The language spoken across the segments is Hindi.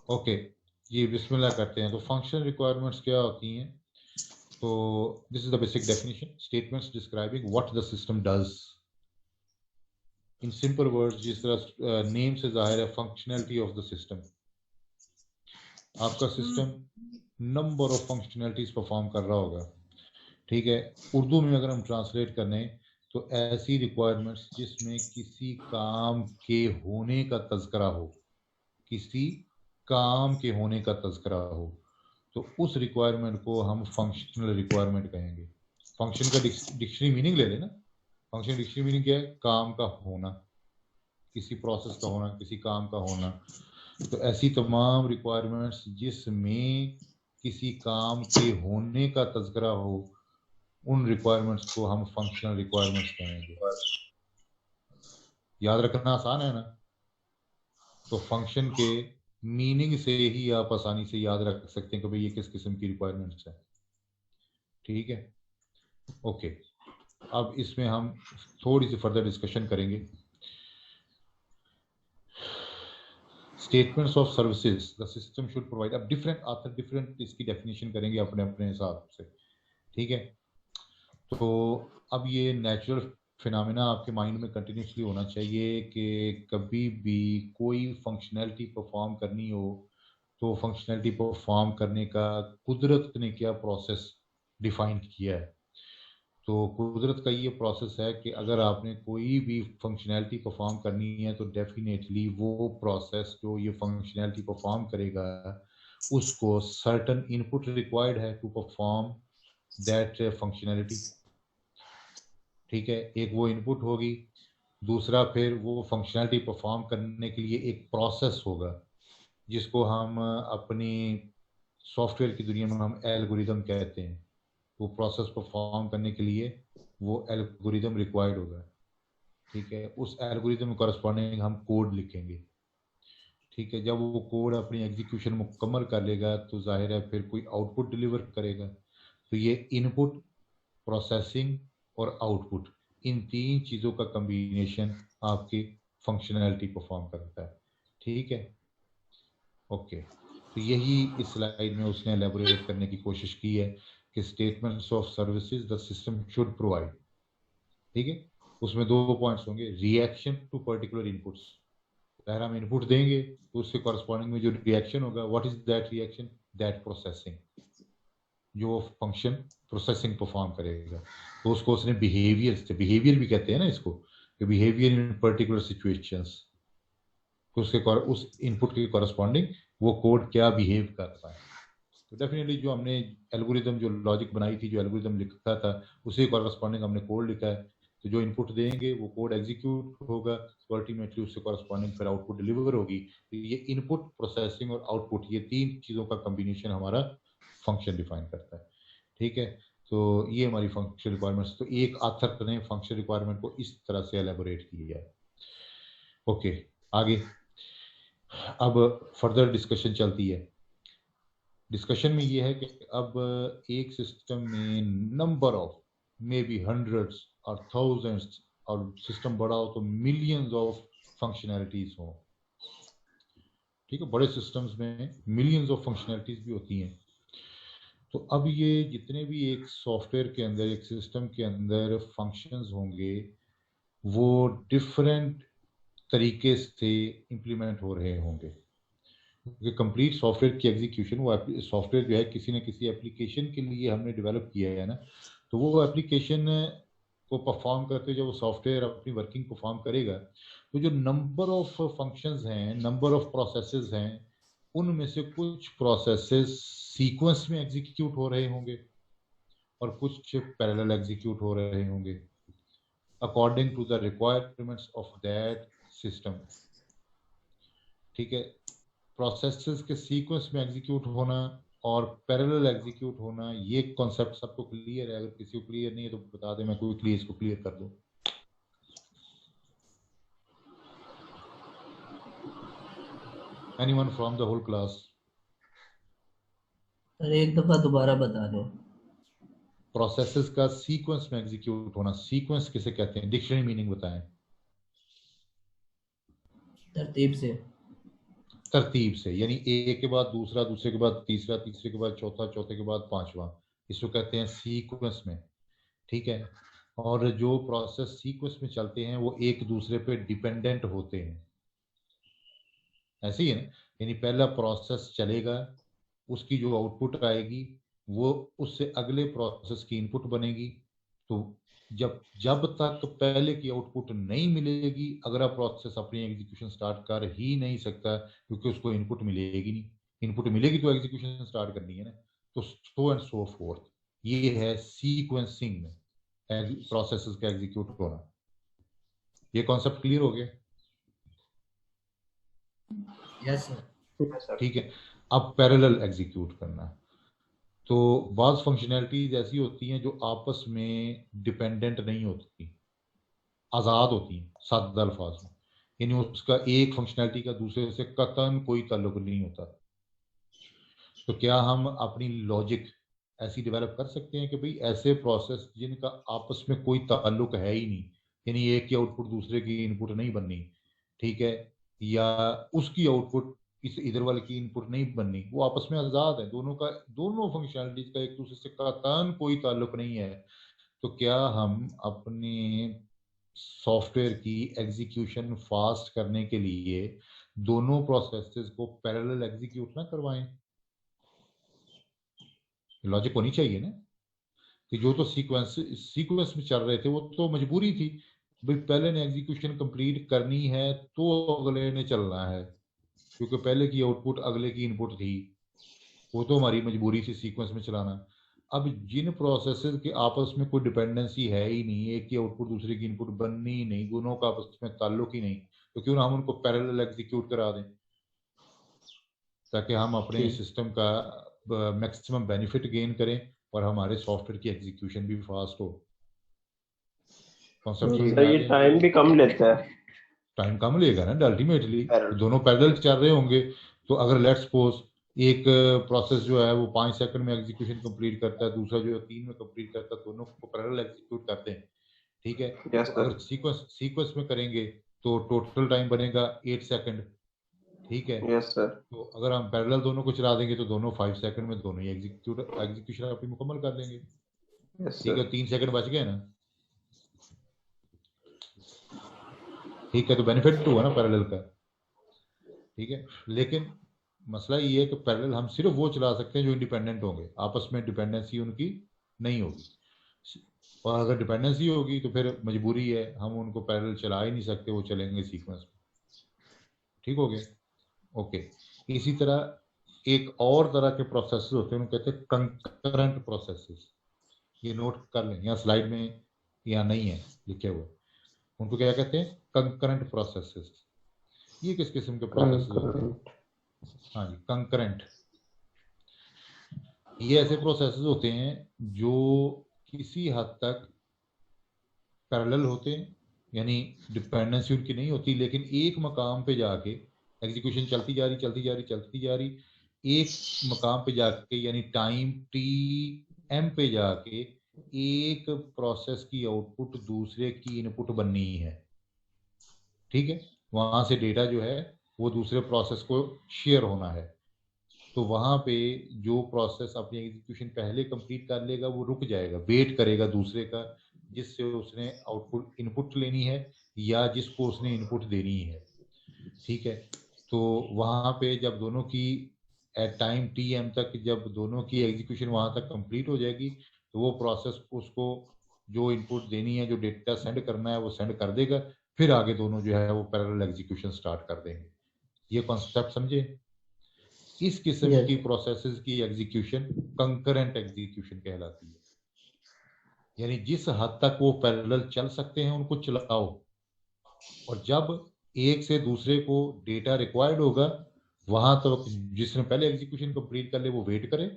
ओके, ये बिस्मिल्लाह करते हैं। तो फंक्शनल रिक्वायरमेंट्स क्या होती हैं? तो this is the basic definition, statements describing what the system does. In simple words, जिस तरह नेम से जाहिर है फंक्शनैलिटी ऑफ द सिस्टम। आपका system number of functionalities perform कर रहा होगा, ठीक है। उर्दू में अगर हम ट्रांसलेट करने तो ऐसी रिक्वायरमेंट्स जिसमें किसी काम के होने का तज़किरा हो, किसी काम के होने का तज़किरा हो, तो उस रिक्वायरमेंट को हम फंक्शनल रिक्वायरमेंट कहेंगे। फंक्शन का डिक्शनरी मीनिंग ले लेना। फंक्शन डिक्शनरी मीनिंग क्या है? काम का होना, किसी प्रोसेस का होना, किसी काम का होना। तो ऐसी तमाम रिक्वायरमेंट्स जिसमें किसी काम के होने का तज़किरा हो, उन रिक्वायरमेंट्स को हम फंक्शनल रिक्वायरमेंट्स कहेंगे। याद रखना आसान है ना? तो फंक्शन के मीनिंग से ही आप आसानी से याद रख सकते हैं कि भाई ये किस किस्म की रिक्वायरमेंट्स है, ठीक है। ओके, अब इसमें हम थोड़ी सी फर्दर डिस्कशन करेंगे। Statements of services the system should provide. अब डिफरेंट आथर डिफरेंट इसकी डेफिनेशन करेंगे अपने अपने हिसाब से, ठीक है। तो अब ये नेचुरल फिनोमेना आपके माइंड में कंटिन्यूसली होना चाहिए कि कभी भी कोई फंक्शनैलिटी परफॉर्म करनी हो तो फंक्शनैलिटी परफॉर्म करने का कुदरत ने क्या प्रोसेस डिफाइन किया है। तो कुदरत का ये प्रोसेस है कि अगर आपने कोई भी फंक्शनैलिटी परफॉर्म करनी है तो डेफिनेटली वो प्रोसेस जो ये फंक्शनैलिटी परफॉर्म करेगा, उसको सर्टन इनपुट रिक्वायर्ड है टू परफॉर्म दैट फंक्शनैलिटी, ठीक है। एक वो इनपुट होगी, दूसरा फिर वो फंक्शनैलिटी परफॉर्म करने के लिए एक प्रोसेस होगा जिसको हम अपनी सॉफ्टवेयर की दुनिया में हम एल्गोरिदम कहते हैं। वो प्रोसेस परफॉर्म करने के लिए वो एल्गोरिदम रिक्वायर्ड होगा, ठीक है। उस एल्गोरिदम में करस्पॉन्डिंग हम कोड लिखेंगे, ठीक है। जब वो कोड अपनी एग्जीक्यूशन मुकम्मल कर लेगा तो जाहिर है फिर कोई आउटपुट डिलीवर करेगा। तो ये इनपुट, प्रोसेसिंग और आउटपुट, इन तीन चीज़ों का कम्बिनेशन आपकी फंक्शनैलिटी परफॉर्म करता है, ठीक है। ओके, तो यही इस स्लाइड में उसने एलेबोरेट करने की कोशिश की है कि statements of services the system should provide, ठीक है। उसमें दो पॉइंट्स होंगे, रिएक्शन टू पर्टिकुलर इनपुट्स। अगर हम इनपुट देंगे तो उसके कॉरस्पॉन्डिंग में जो रिएक्शन होगा, what is that reaction? That processing, जो फंक्शन प्रोसेसिंग परफॉर्म करेगा, तो उसको उसने बिहेवियर भी कहते हैं ना इसको, कि बिहेवियर इन पर्टिकुलर सिचुएशंस, तो उस इनपुट के कॉरस्पॉन्डिंग वो कोड क्या बिहेव कर रहा है। तो डेफिनेटली जो हमने एल्गोरिदम, जो लॉजिक बनाई थी, जो एल्गोरिदम लिखा था, उसी कॉरस्पॉन्डिंग हमने कोड लिखा है। तो जो इनपुट देंगे वो कोड एग्जीक्यूट होगा, तो अल्टीमेटली उससे कॉरस्पॉन्डिंग फिर आउटपुट डिलीवर होगी। तो ये इनपुट, प्रोसेसिंग और आउटपुट, ये तीन चीज़ों का कम्बिनेशन हमारा फंक्शन डिफाइन करता है, ठीक है। तो ये हमारी फंक्शन रिक्वायरमेंट्स, तो एक आथर ने फंक्शन रिक्वायरमेंट को इस तरह से एलेबोरेट किया है। ओके, आगे अब फर्दर डिस्कशन चलती है। डिस्कशन में ये है कि अब एक सिस्टम में number of, may be hundreds और थाउजेंड्स, और सिस्टम बड़ा हो तो मिलियंस ऑफ फंक्शनैलिटीज हो, ठीक है। बड़े सिस्टम्स में मिलियंस ऑफ फंक्शनैलिटीज भी होती हैं। तो अब ये जितने भी एक सॉफ्टवेयर के अंदर, एक सिस्टम के अंदर फंक्शंस होंगे, वो डिफरेंट तरीके से इम्प्लीमेंट हो रहे होंगे। क्योंकि कंप्लीट सॉफ्टवेयर की एग्जीक्यूशन, वो सॉफ्टवेयर जो है किसी न किसी एप्लीकेशन के लिए हमने डेवलप किया है ना, तो वो एप्लीकेशन को परफॉर्म करते, जब वो सॉफ्टवेयर अपनी वर्किंग परफॉर्म करेगा, तो जो नंबर ऑफ फंक्शंस हैं, नंबर ऑफ प्रोसेसेस हैं, उनमें से कुछ प्रोसेसेस सीक्वेंस में एग्जीक्यूट हो रहे होंगे और कुछ पैरेलल एग्जीक्यूट हो रहे होंगे according to the requirements of that system, ठीक है। प्रोसेसेस के सीक्वेंस में एग्जीक्यूट होना और पैरेलल एग्जीक्यूट होना, ये कॉन्सेप्ट सबको क्लियर है? अगर किसी को क्लियर नहीं है तो बता दें, मैं क्विकली इसको क्लियर कर दूं। Anyone from the whole class? Sir एक दफा दोबारा बता दो। प्रोसेसेस का सीक्वेंस में एग्जीक्यूट होना, सीक्वेंस किसे कहते हैं? डिक्शनरी मीनिंग बताएं। तरतीब से। तरतीब से, यानी एक के बाद दूसरा, दूसरे के बाद तीसरा, तीसरे के बाद चौथा, चौथे के बाद पांचवा, इसको कहते हैं सीक्वेंस में। ठीक है। और जो प्रोसेस सीक्वेंस में चलते हैं वो एक दूसरे पे डिपेंडेंट होते हैं, ऐसे ही है ना। यानी पहला प्रोसेस चलेगा, उसकी जो आउटपुट आएगी वो उससे अगले प्रोसेस की इनपुट बनेगी। तो जब जब तक पहले की आउटपुट नहीं मिलेगी, अगला प्रोसेस अपनी एग्जीक्यूशन स्टार्ट कर ही नहीं सकता, क्योंकि उसको इनपुट मिलेगी नहीं। इनपुट मिलेगी तो एग्जीक्यूशन स्टार्ट करनी है ना। तो सो एंड सो फोर्थ, ये है सीक्वेंसिंग में प्रोसेसेस का एग्जीक्यूट होना। ये कॉन्सेप्ट क्लियर हो गया? Yes sir. Yes sir. ठीक है। अब पैरेलल एग्जीक्यूट करना है। तो बाज फंक्शनैलिटीज ऐसी होती हैं जो आपस में डिपेंडेंट नहीं होती, आज़ाद होती हैं, सादा अल्फाज में। यानी उसका एक फंक्शनैलिटी का दूसरे से कतन कोई ताल्लुक नहीं होता। तो क्या हम अपनी लॉजिक ऐसी डेवलप कर सकते हैं कि भाई ऐसे प्रोसेस जिनका आपस में कोई ताल्लुक है ही नहीं, यानी एक की आउटपुट दूसरे की इनपुट नहीं बननी, ठीक है, या उसकी आउटपुट इस इधर वाले की इनपुट नहीं बननी, वो आपस में आजाद है, दोनों का, दोनों फंक्शनैलिटीज का एक दूसरे से कतन कोई ताल्लुक नहीं है। तो क्या हम अपने सॉफ्टवेयर की एग्जीक्यूशन फास्ट करने के लिए दोनों प्रोसेसेस को पैरेलल एग्जीक्यूट ना करवाएं? लॉजिक होनी चाहिए ना, कि जो तो सीक्वेंस सीक्वेंस में चल रहे थे वो तो मजबूरी थी, भाई पहले ने एग्जीक्यूशन कंप्लीट करनी है तो अगले ने चलना है, क्योंकि पहले की आउटपुट अगले की इनपुट थी, वो तो हमारी मजबूरी थी सीक्वेंस में चलाना। अब जिन प्रोसेसेस के आपस में कोई डिपेंडेंसी है ही नहीं, एक की आउटपुट दूसरे की इनपुट बननी ही नहीं, दोनों का आपस में ताल्लुक ही नहीं, तो क्यों ना हम उनको पैरेलल एग्जीक्यूट करा दें, ताकि हम अपने ठीक। सिस्टम का मैक्सिमम बेनिफिट गेन करें और हमारे सॉफ्टवेयर की एग्जीक्यूशन भी फास्ट हो। कॉन्सेप्ट समझ सर में आ ये गया? टाइम भी कम लेता है टाइम कम लेगा ना अल्टीमेटली, पैरेलल। दोनों पैरेलल चल रहे होंगे। तो अगर लेट्स सपोज एक प्रोसेस जो है वो 5 सेकंड में एग्जीक्यूशन कंप्लीट करता है, दूसरा जो है 3 में कंप्लीट करता है, दोनों को पैरेलल एग्जीक्यूट करते हैं, ठीक है। यस तो सर। अगर सीक्वेंस सीक्वेंस में करेंगे तो टोटल टाइम बनेगा 8 सेकंड, ठीक है। Yes sir. तो अगर हम पैरेलल दोनों को चला देंगे तो दोनों 5 सेकंड में दोनों ही एग्जीक्यूशन अपनी मुकम्मल कर लेंगे, यस ठीक सर। है। 3 सेकंड बच गए ना, ठीक है। तो बेनिफिट हुआ ना पैरेलल का, ठीक है। लेकिन मसला ये है कि पैरेलल हम सिर्फ वो चला सकते हैं जो इंडिपेंडेंट होंगे, आपस में डिपेंडेंसी उनकी नहीं होगी। और अगर डिपेंडेंसी होगी तो फिर मजबूरी है, हम उनको पैरेलल चला ही नहीं सकते, वो चलेंगे सीक्वेंस में। ठीक हो गया? ओके। इसी तरह एक और तरह के प्रोसेसेस होते हैं, उनको कहते हैं कंकरेंट प्रोसेसेस। ये नोट कर लें, यहाँ स्लाइड में यहाँ नहीं है लिखे हुए। उनको क्या कहते हैं? Concurrent processes. ये किस किस्म के प्रोसेसेस होते हैं? हाँ जी, कंकरेंट। ये ऐसे प्रोसेसेस होते हैं जो किसी हद तक पैरेलल होते हैं, यानी डिपेंडेंसी उनकी नहीं होती, लेकिन एक मकाम पे जाके एग्जीक्यूशन चलती जा रही, चलती जा रही, चलती जा रही, एक मकाम पे जाके यानी टाइम टी एम पे जाके एक प्रोसेस की आउटपुट दूसरे की इनपुट बननी है, ठीक है। वहां से डेटा जो है वो दूसरे प्रोसेस को शेयर होना है। तो वहां पे जो प्रोसेस अपनी एग्जीक्यूशन पहले कंप्लीट कर लेगा वो रुक जाएगा, वेट करेगा दूसरे का, जिससे उसने आउटपुट इनपुट लेनी है या जिसको उसने इनपुट देनी है, ठीक है। तो वहां पे जब दोनों की एट टाइम टी एम तक जब दोनों की एग्जीक्यूशन वहां तक कंप्लीट हो जाएगी, तो वो प्रोसेस उसको जो इनपुट देनी है, जो डेटा सेंड करना है वो सेंड कर देगा, फिर आगे दोनों जो है वो पैरेलल एग्जीक्यूशन स्टार्ट कर देंगे। ये कॉन्सेप्ट समझे? इस किस्म यस की प्रोसेसेस की एग्जीक्यूशन कंकरेंट एग्जीक्यूशन कहलाती है। यानी जिस हद तक वो पैरेलल चल सकते हैं उनको चलाओ, और जब एक से दूसरे को डेटा रिक्वायर्ड होगा वहां तक जिसने पहले एग्जीक्यूशन कंप्लीट कर ले वो वेट करे,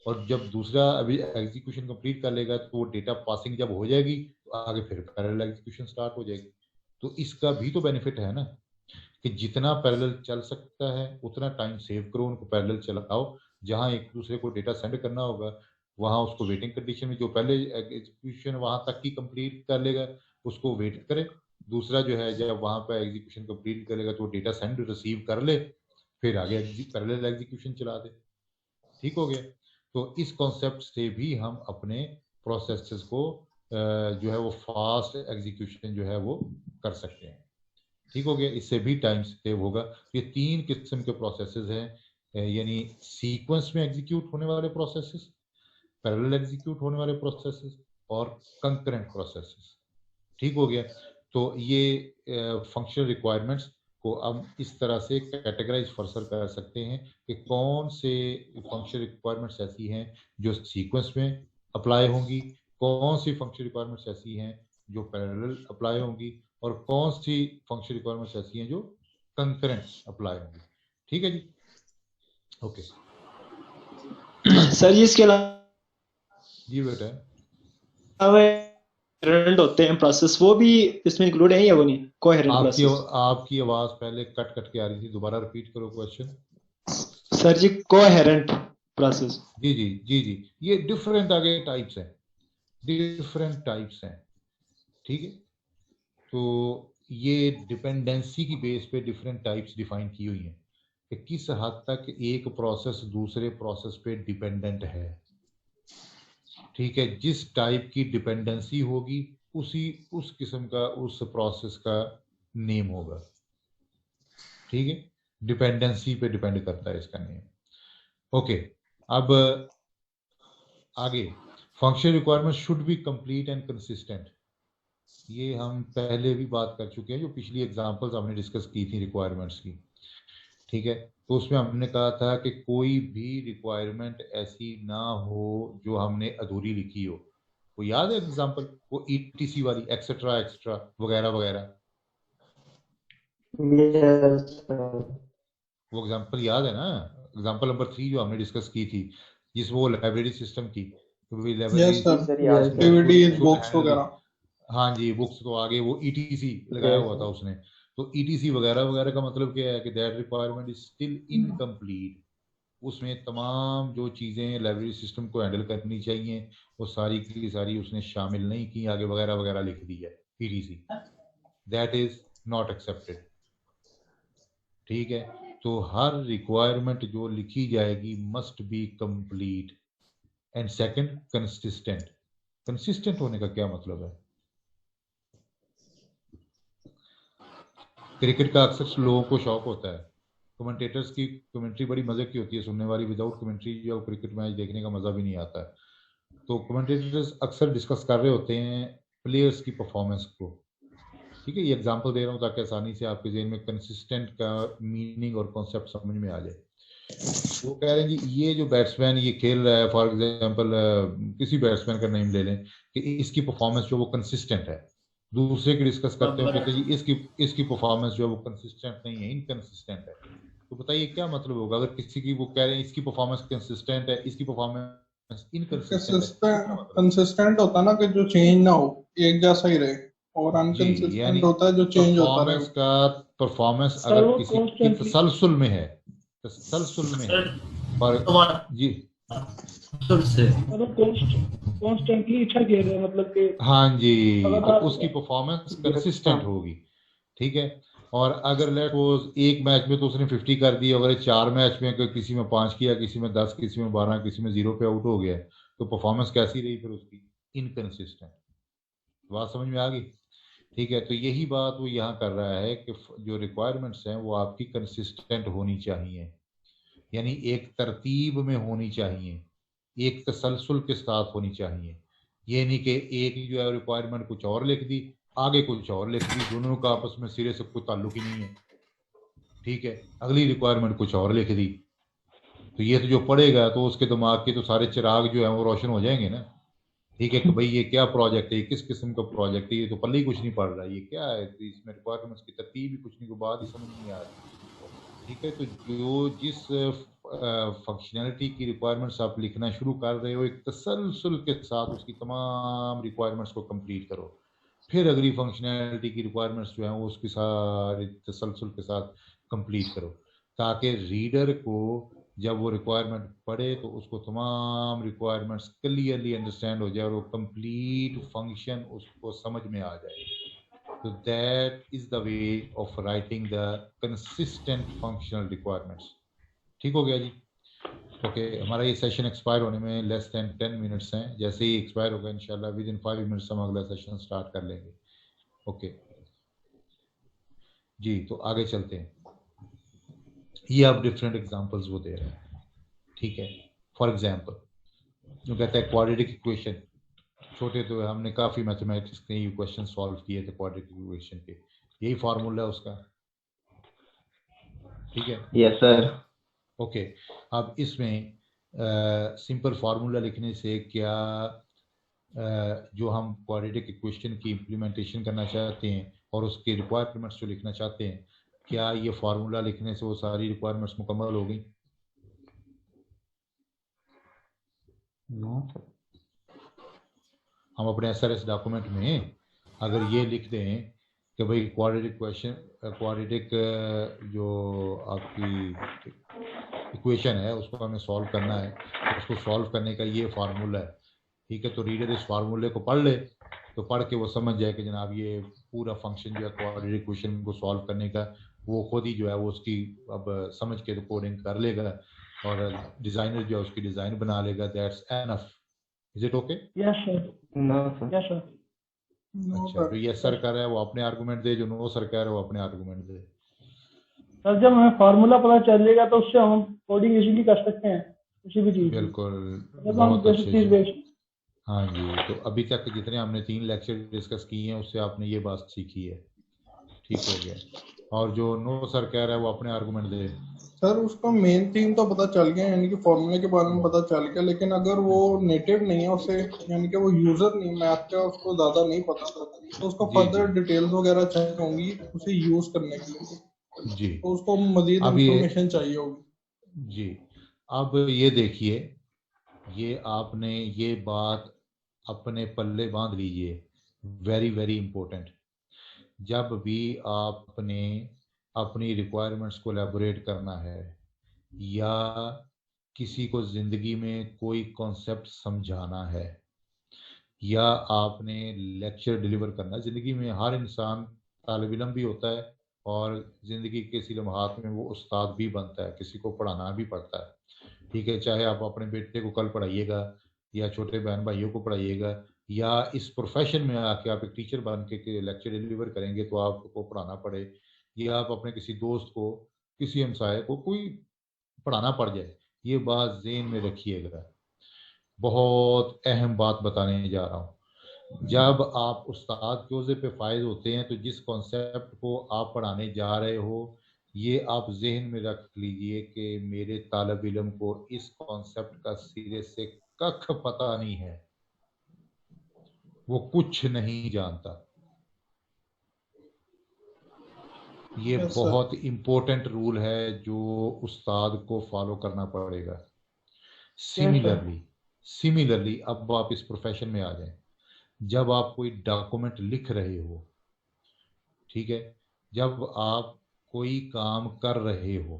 और जब दूसरा अभी एग्जीक्यूशन कंप्लीट कर लेगा तो वो डेटा पासिंग जब हो जाएगी तो आगे फिर पैरेलल एग्जीक्यूशन स्टार्ट हो जाएगी। तो इसका भी तो बेनिफिट है ना, कि जितना पैरेलल चल सकता है उतना टाइम सेव करो, उनको पैरेलल चलाओ। जहां एक दूसरे को डेटा सेंड करना होगा वहां उसको वेटिंग कंडीशन में, जो पहले एग्जीक्यूशन वहां तक की कंप्लीट कर लेगा उसको वेट करे, दूसरा जो है जब वहां पर एग्जीक्यूशन कंप्लीट करेगा तो डेटा सेंड रिसीव कर ले, फिर आगे पैरेलल एग्जीक्यूशन चला दे। ठीक हो गया। तो इस कॉन्सेप्ट से भी हम अपने प्रोसेसेस को जो है वो फास्ट एग्जीक्यूशन जो है वो कर सकते हैं। ठीक हो गया। इससे भी टाइम सेव होगा। ये 3 किस्म के प्रोसेसेस हैं, यानी सीक्वेंस में एग्जीक्यूट होने वाले प्रोसेसेस, पैरेलल एग्जीक्यूट होने वाले प्रोसेसेस और कंकरेंट प्रोसेसेस। ठीक हो गया। तो ये फंक्शनल रिक्वायरमेंट्स को हम इस तरह से कैटेगराइज फर्दर कर सकते हैं कि कौन से फंक्शनल रिक्वायरमेंट्स ऐसी हैं जो सीक्वेंस में अप्लाई होंगी, कौन सी फंक्शनल रिक्वायरमेंट्स ऐसी हैं जो पैरेलल अप्लाई होंगी, और कौन सी फंक्शनल रिक्वायरमेंट्स ऐसी हैं जो कंकरेंट अप्लाई होंगी। ठीक है जी। ओके सर जी इसके अलावा जी बेटा। कोहेरेंट होते हैं प्रोसेस, वो भी इसमें इंक्लूड है या वो नहीं? कोहेरेंट आपकी प्रोसेस आपकी आवाज पहले कट कट के आ रही थी, दोबारा रिपीट करो क्वेश्चन। सर जी, कोहेरेंट प्रोसेस। जी जी जी जी, ये डिफरेंट आगे टाइप्स हैं, डिफरेंट टाइप्स हैं। ठीक है। तो ये डिपेंडेंसी की बेस पे डिफरेंट टाइप्स डिफाइन की हुई हैं कि किस हद तक एक प्रोसेस दूसरे प्रोसेस पे डिपेंडेंट है। ठीक है। जिस टाइप की डिपेंडेंसी होगी उस किस्म का उस प्रोसेस का नेम होगा। ठीक है। डिपेंडेंसी पे डिपेंड करता है इसका नेम। ओके। अब आगे, function requirement should be complete and consistent. ये हम पहले भी बात कर चुके हैं, जो पिछली एग्जांपल्स हमने डिस्कस की थी रिक्वायरमेंट्स की। ठीक है। तो उसमें हमने कहा था कि कोई भी रिक्वायरमेंट ऐसी ना हो जो हमने अधूरी लिखी हो। वो याद है एग्जांपल, वो ईटीसी वाली, एक्सेट्रा एक्सेट्रा वगैरह वगैरह, Yes, sir. वो एग्जांपल याद है ना? एग्जांपल नंबर 3 जो हमने डिस्कस की थी, जिस वो लाइब्रेरी सिस्टम की, यस जी सर, सर, याद yes, है। DVDs, books वगैरह। हाँ जी, बुक्स को आगे वो ईटीसी लगाया Yes, हुआ था sir. उसने। तो ईटीसी वगैरह वगैरह का मतलब क्या है कि that requirement is still incomplete. उसमें तमाम जो चीज़ें लाइब्रेरी सिस्टम को हैंडल करनी चाहिए वो सारी की सारी उसने शामिल नहीं की, आगे वगैरह वगैरह लिख दी है etc. That is not accepted. ठीक है। तो हर रिक्वायरमेंट जो लिखी जाएगी must be complete and second consistent. Consistent होने का क्या मतलब है? क्रिकेट का अक्सर लोगों को शौक होता है, कमेंटेटर्स की कमेंट्री बड़ी मजे की होती है सुनने वाली, विदाउट कमेंट्री जो क्रिकेट मैच देखने का मजा भी नहीं आता है। तो कमेंटेटर्स अक्सर डिस्कस कर रहे होते हैं प्लेयर्स की परफॉर्मेंस को। ठीक है। ये एग्जांपल दे रहा हूँ ताकि आसानी से आपके जहन में कंसिस्टेंट का मीनिंग और कॉन्सेप्ट समझ में आ जाए। वो कह रहे हैं कि ये जो बैट्समैन ये खेल रहा है, फॉर एग्जांपल किसी बैट्समैन का नेम ले लें कि इसकी परफॉर्मेंस जो वो कंसिस्टेंट है। दूसरे की डिस्कस करते हैं, कहते हैं जी इसकी परफॉर्मेंस जो है वो कंसिस्टेंट नहीं है, इनकंसिस्टेंट है। तो बताइए क्या मतलब होगा अगर किसी की, वो कह रहे हैं इसकी परफॉर्मेंस कंसिस्टेंट है, इसकी परफॉर्मेंस इनकंसिस्टेंट है, क्या मतलब? कंसिस्टेंट होता ना कि जो चेंज ना हो, एक जैसा ही रहे, और जी, यानी अनकंसिस्टेंट होता है जो चेंज होता रहे। परफॉर्मेंस सर अगर वो किसी की कॉन्स्टेंटली तसलसल में है, तसलसल में है, और जी से मतलब कॉन्स्टेंटली अच्छा खेल रहे हैं, मतलब कि हाँ जी, तो लगातार उसकी परफॉर्मेंस Yes, कंसिस्टेंट sir. होगी। ठीक है। और अगर लेट वो एक मैच में तो उसने 50 कर दी, अगर 4 मैच में अगर किसी में 5 किया, किसी में 10, किसी में 12, किसी में 0 पे आउट हो गया, तो परफॉर्मेंस कैसी रही फिर उसकी? इनकंसिस्टेंट। बात समझ में आ गई? ठीक है। तो यही बात वो यहाँ कर रहा है कि जो रिक्वायरमेंट्स हैं वो आपकी कंसिस्टेंट होनी चाहिए, यानी एक तरतीब में होनी चाहिए, एक तसलसल के साथ होनी चाहिए। ये नहीं कि एक जो है रिक्वायरमेंट कुछ और लिख दी, आगे कुछ और लिख दी, दोनों का आपस में सिरे से कोई ताल्लुक ही नहीं है। ठीक है। अगली रिक्वायरमेंट कुछ और लिख दी, तो ये तो जो पढ़ेगा तो उसके दिमाग के तो सारे चिराग जो है वो रोशन हो जाएंगे ना। ठीक है कि भाई ये क्या प्रोजेक्ट है, ये किस किस्म का प्रोजेक्ट है, ये तो पल्ले ही कुछ नहीं पड़ रहा है, ये क्या है, तो इसमें रिक्वायरमेंट्स की तरतीब ही कुछ नहीं को बात ही समझ नहीं आ रही। ठीक है। तो जो जिस फंक्शनैलिटी की रिक्वायरमेंट्स आप लिखना शुरू कर रहे हो, एक तसलसल के साथ उसकी तमाम रिक्वायरमेंट्स को कंप्लीट करो। फिर अगली फंक्शनैलिटी की रिक्वायरमेंट्स जो हैं वो उसकी सारी तसलसल के साथ कंप्लीट करो, ताकि रीडर को जब वो रिक्वायरमेंट पढ़े तो उसको तमाम रिक्वायरमेंट्स क्लियरली अंडरस्टैंड हो जाए और वो कंप्लीट फंक्शन उसको समझ में आ जाए। So that is the way of writing the consistent functional requirements. ठीक हो गया जी? ओके, हमारा ये सेशन एक्सपायर होने में लेस देन 10 मिनट्स हैं. जैसे ही एक्सपायर होगा इंशाल्लाह विद इन 5 मिनट्स हम अगला सेशन स्टार्ट कर लेंगे. ओके जी, तो आगे चलते हैं. ये अब डिफरेंट एग्जांपल्स वो दे रहे हैं. ठीक है, फॉर एग्जांपल जो कहता है क्वाड्रेटिक इक्वेशन. छोटे तो हमने काफ़ी मैथमेटिक्स के ये क्वेश्चन सॉल्व किए थे क्वाड्रेटिक इक्वेशन के. यही फार्मूला है उसका. ठीक है, यस सर. ओके. अब इसमें सिंपल फार्मूला लिखने से क्या जो हम क्वाड्रेटिक इक्वेशन की इम्प्लीमेंटेशन करना चाहते हैं और उसके रिक्वायरमेंट्स जो लिखना चाहते हैं, क्या ये फार्मूला लिखने से वो सारी रिक्वायरमेंट्स मुकम्मल हो गई? No sir. हम अपने एसआरएस डॉक्यूमेंट में अगर ये लिख दें कि भाई क्वाड्रेटिक जो आपकी इक्वेशन है उसको हमें सॉल्व करना है, उसको सॉल्व करने का ये फार्मूला है. ठीक है, तो रीडर इस फार्मूले को पढ़ ले तो पढ़ के वो समझ जाए कि जनाब ये पूरा फंक्शन जो है क्वाड्रेटिक इक्वेशन को सॉल्व करने का वो खुद ही जो है वो उसकी अब समझ के तो कोडिंग कर लेगा और डिज़ाइनर जो है उसकी डिज़ाइन बना लेगा. That's enough. Is it okay? Yes sir. No sir. Yes sir. No अच्छा, सर. जो यस सर कर रहा है वो अपने आर्गुमेंट दे, जो नो सर कह रहा है वो अपने आर्गुमेंट दे. सर जब हमें फार्मूला पता चलेगा तो उससे हम कोडिंग इजीली कर सकते हैं किसी भी चीज की. बिल्कुल, मतलब हम बहुत जैसे अच्छे चीज से. बेच. हाँ जी, तो अभी तक जितने हमने 3 लेक्चर डिस्कस किए हैं उससे आपने ये बात सीखी है. ठीक हो गया. और जो नो सर कह रहा है वो अपने आर्गुमेंट दे. सर उसका मेन थीम तो पता चल गया, यानी कि फॉर्मूले के बारे में पता चल गया, लेकिन अगर वो नेटिव नहीं है उसे, यानी कि वो यूजर नहीं मैथ का, उसको ज्यादा नहीं पता, तो उसको जी, फर्दर डिटेल्स वगैरह चाहिए होंगी उसे यूज करने के लिए, जी. तो उसको मजीद अब ये इंफॉर्मेशन चाहिए होगी. जी, अब ये देखिए, ये आपने ये बात अपने पल्ले बांध लीजिए. Very very important. जब भी आपने अपनी रिक्वायरमेंट्स को एलैबोरेट करना है या किसी को ज़िंदगी में कोई कॉन्सेप्ट समझाना है या आपने लेक्चर डिलीवर करना है, ज़िंदगी में हर इंसान तालिब इल्म भी होता है और ज़िंदगी के किसी लम्हात में वो उस्ताद भी बनता है, किसी को पढ़ाना भी पड़ता है. ठीक है, चाहे आप अपने बेटे को कल पढ़ाइएगा या छोटे बहन भाइयों को पढ़ाइएगा या इस प्रोफेशन में आके आप एक टीचर बन के लेक्चर डिलीवर करेंगे तो आपको पढ़ाना पड़े, या आप अपने किसी दोस्त को, किसी हमसाये को कोई पढ़ाना पड़ जाए, ये बात ज़हन में रखिएगा. बहुत अहम बात बताने जा रहा हूँ. जब आप उस्ताद के ओहदे पे फायज होते हैं तो जिस कॉन्सेप्ट को आप पढ़ाने जा रहे हो ये आप ज़हन में रख लीजिए कि मेरे तालिब इल्म को इस कॉन्सेप्ट का सिरे से कख पता नहीं है, वो कुछ नहीं जानता. ये Yes, sir. बहुत इम्पोर्टेंट रूल है जो उस्ताद को फॉलो करना पड़ेगा. सिमिलरली अब आप इस प्रोफेशन में आ जाएं. जब आप कोई डॉक्यूमेंट लिख रहे हो, ठीक है, जब आप कोई काम कर रहे हो,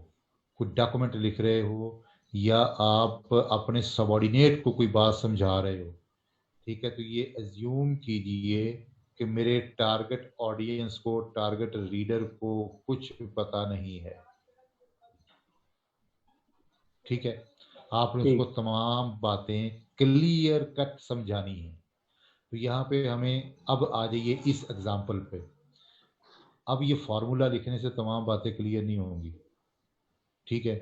कोई डॉक्यूमेंट लिख रहे हो या आप अपने सबॉर्डिनेट को कोई बात समझा रहे हो, ठीक है, तो ये एज्यूम कीजिए कि मेरे टारगेट ऑडियंस को, टारगेट रीडर को कुछ पता नहीं है. ठीक है, आपने उसको तमाम बातें क्लियर कट समझानी है. तो यहाँ पे हमें अब आ जाइए इस एग्जाम्पल पे. अब ये फार्मूला लिखने से तमाम बातें क्लियर नहीं होंगी. ठीक है,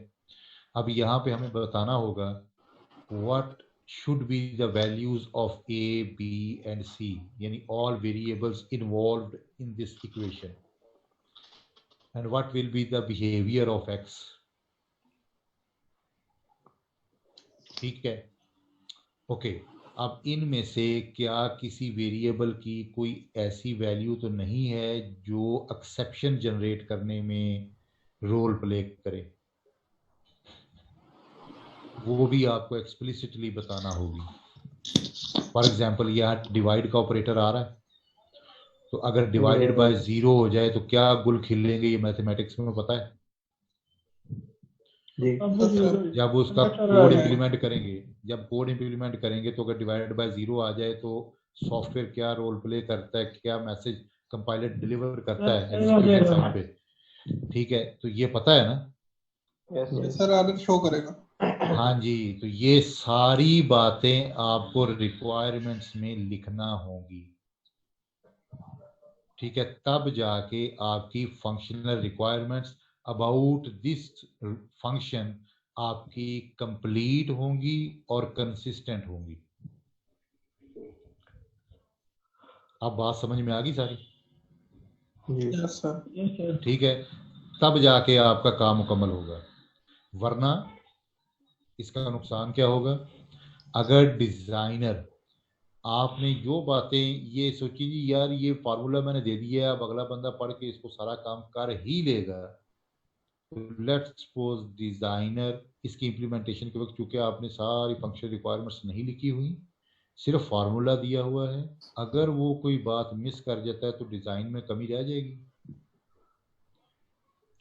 अब यहाँ पे हमें बताना होगा what should be the values of a, b and c, यानी all variables involved in this equation, and what will be the behavior of x. ठीक है, ओके. अब इनमें से क्या किसी वेरिएबल की कोई ऐसी वैल्यू तो नहीं है जो एक्सेप्शन जनरेट करने में रोल प्ले करे? वो भी आपको एक्सप्लिसिटली बताना होगी. फॉर एग्जांपल यहाँ डिवाइड का ऑपरेटर आ रहा है, तो अगर डिवाइडेड बाय 0 हो जाए तो क्या गुल खिलेंगे, ये मैथमेटिक्स में पता है. जब उसका कोड इंप्लीमेंट करेंगे, जब कोड इंप्लीमेंट करेंगे तो अगर डिवाइडेड बाय 0 आ जाए तो सॉफ्टवेयर क्या रोल प्ले करता है, क्या मैसेज कंपाइलर डिलीवर करता है सर, एग्जीक्यूशन सर, टाइम पे, ठीक है, तो ये पता है ना। ये सर एरर शो करेगा। हाँ जी, तो ये सारी बातें आपको रिक्वायरमेंट्स में लिखना होगी, ठीक है, तब जाके आपकी functional requirements about this function आपकी कंप्लीट होंगी और कंसिस्टेंट होंगी। अब बात समझ में आ गई सारी? Yes sir. Yes sir. ठीक है, तब जाके आपका काम मुकम्मल होगा, वरना इसका नुकसान क्या होगा? अगर डिजाइनर आपने जो बातें ये सोची जी यार ये फार्मूला मैंने दे दिया, अब अगला बंदा पढ़ के इसको सारा काम कर ही लेगा, तो लेट्स सपोज डिजाइनर इसकी इम्प्लीमेंटेशन के वक्त चूंकि आपने सारी फंक्शन रिक्वायरमेंट्स नहीं लिखी हुई, सिर्फ फार्मूला दिया हुआ है, अगर वो कोई बात मिस कर जाता है तो डिजाइन में कमी रह जाएगी,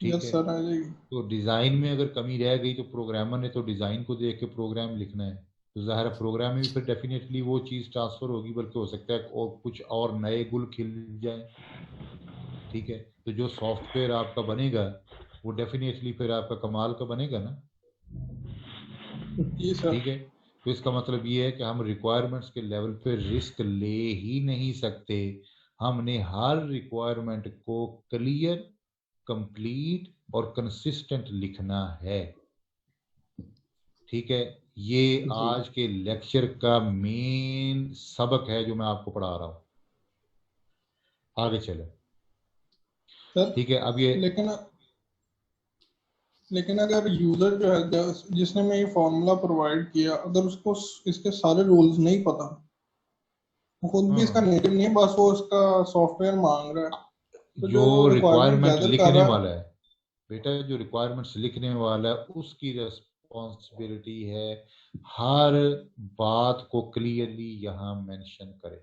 ठीक यस है। सर, आ जाएगी। तो डिजाइन में अगर कमी रह गई तो प्रोग्रामर ने तो डिजाइन को देख के प्रोग्राम लिखना है, तो जाहिर है प्रोग्राम में भी फिर डेफिनेटली वो चीज ट्रांसफर होगी, बल्कि हो सकता है और कुछ और नए गुल खिल जाए, ठीक है। तो जो सॉफ्टवेयर आपका बनेगा वो डेफिनेटली फिर आपका कमाल का बनेगा ना, जी सर। ठीक है। तो इसका मतलब ये है कि हम रिक्वायरमेंट्स के लेवल पे रिस्क ले ही नहीं सकते, हमने हर रिक्वायरमेंट को क्लियर, कंप्लीट और कंसिस्टेंट लिखना है, ठीक है। ये आज के लेक्चर का मेन सबक है जो मैं आपको पढ़ा रहा हूं। आगे चले, सर ठीक है। अब ये लेकिन अगर यूजर जो है जिसने मैं ये फॉर्मूला प्रोवाइड किया, अगर उसको इसके सारे रूल्स नहीं पता, वो खुद भी इसका नेटिव नहीं है, बस वो इसका सॉफ्टवेयर मांग रहा है, तो जो जो रिक्वायरमेंट रिक्वायरमेंट गैदर कर लिखने रहा है। वाला है बेटा, जो रिक्वायरमेंट्स लिखने वाला है उसकी रिस्पॉन्सिबिलिटी है हर बात को क्लियरली यहाँ मेंशन करे,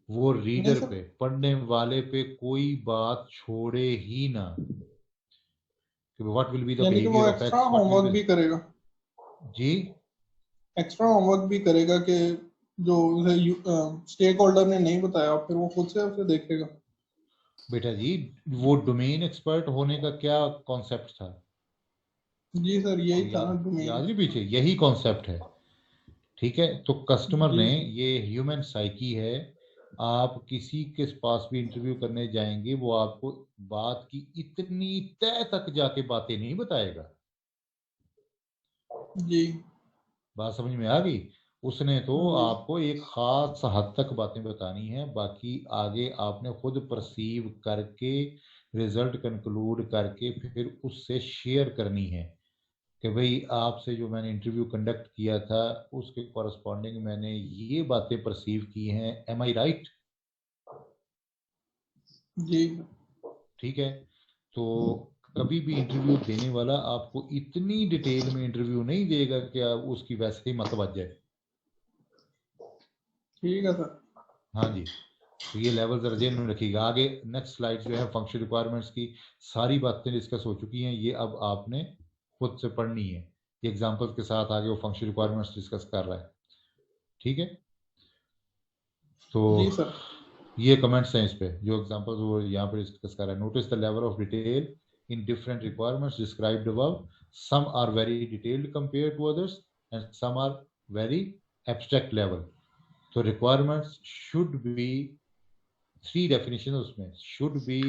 वो नहीं रीडर सर, पे, पढ़ने वाले पे कोई बात छोड़े ही ना, कि व्हाट विल बी द यानी कि वो behaviour of extra X, what will homework be. भी करेगा। जी, एक्स्ट्रा होमवर्क भी करेगा कि जो स्टेक होल्डर ने नहीं बताया, फिर वो खुद से उसे देखेगा। बेटा जी, वो डोमेन एक्सपर्ट होने का क्या कॉन्सेप्ट था? जी सर, यही था ना याद डोमेन। याद नहीं पीछे, यही कॉन्सेप्ट है, ठीक है। तो कस्टमर जी ने, ये ह्यूमन साइकी है, आप किसी के पास भी इंटरव्यू करने जाएंगे वो आपको बात की इतनी तह तक जाके बातें नहीं बताएगा, जी बात समझ में आ गई? उसने तो जी आपको एक खास हद तक बातें बतानी है, बाकी आगे आपने खुद परसीव करके रिजल्ट कंक्लूड करके फिर उससे शेयर करनी है कि भाई आपसे जो मैंने इंटरव्यू कंडक्ट किया था उसके कॉरस्पॉन्डिंग मैंने ये बातें परसीव की हैं, एम आई राइट? जी ठीक है। तो कभी भी इंटरव्यू देने वाला आपको इतनी डिटेल में इंटरव्यू नहीं देगा कि आप उसकी वैसे ही मत बच जाए, ठीक है सर। हाँ जी। तो ये लेवल जरा जेन में रखिएगा। आगे नेक्स्ट स्लाइड जो है फंक्शन रिक्वायरमेंट्स की सारी बातें डिस्कस हो चुकी हैं, ये अब आपने खुद से पढ़नी है, ये एग्जांपल्स के साथ आगे वो फंक्शन रिक्वायरमेंट्स डिस्कस कर रहा है, ठीक है। तो जी सर। ये कमेंट्स हैं इस पे, जो एग्जांपल्स वो यहाँ पे डिस्कस कर रहा है। Notice the level of detail in different requirements described above, some are very detailed compared to others and some are very abstract level. तो requirements should be, three definition उसमें, should be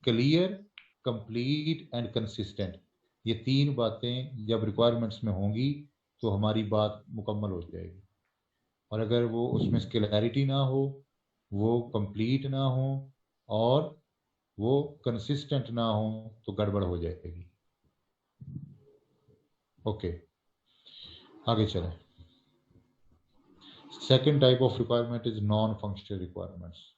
clear, complete and consistent. ये तीन बातें जब रिक्वायरमेंट्स में होंगी तो हमारी बात मुकम्मल हो जाएगी, और अगर वो उसमें क्लैरिटी ना हो, वो कंप्लीट ना हो और वो कंसिस्टेंट ना हो तो गड़बड़ हो जाएगी। ओके, आगे चलें। Second type of requirement is non functional requirements.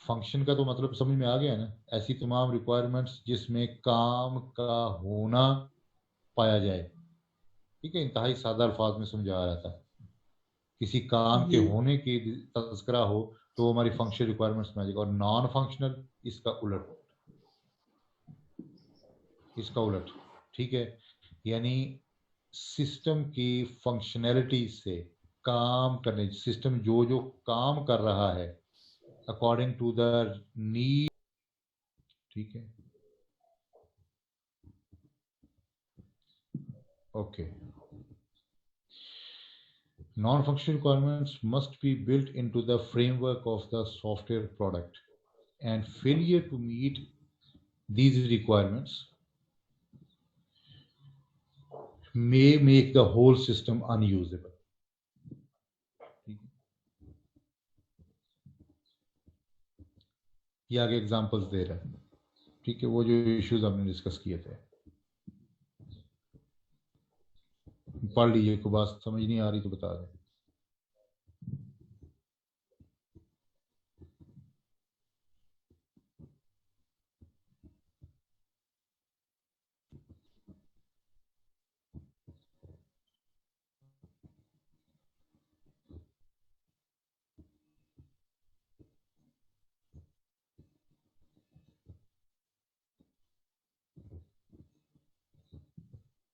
Function का तो मतलब समझ में आ गया ना, ऐसी तमाम रिक्वायरमेंट्स जिसमें काम का होना पाया जाए, ठीक है, इंतहाई सादा अल्फाज में समझा रहा था, किसी काम के जी होने की तस्करा हो तो हमारी फंक्शनल रिक्वायरमेंट्स में आ जाएगा। और नॉन फंक्शनल इसका उलट, इसका उलट, ठीक है। यानी सिस्टम की फंक्शनैलिटी से काम करने, सिस्टम जो जो काम कर रहा है according to the need, ठीक है, okay. Non-functional requirements must be built into the framework of the software product, and failure to meet these requirements may make the whole system unusable. ये आगे एग्जांपल्स दे रहा है, ठीक है, वो जो इश्यूज हमने डिस्कस किए थे, पढ़ लीजिए, कोई बात समझ नहीं आ रही तो बता दें।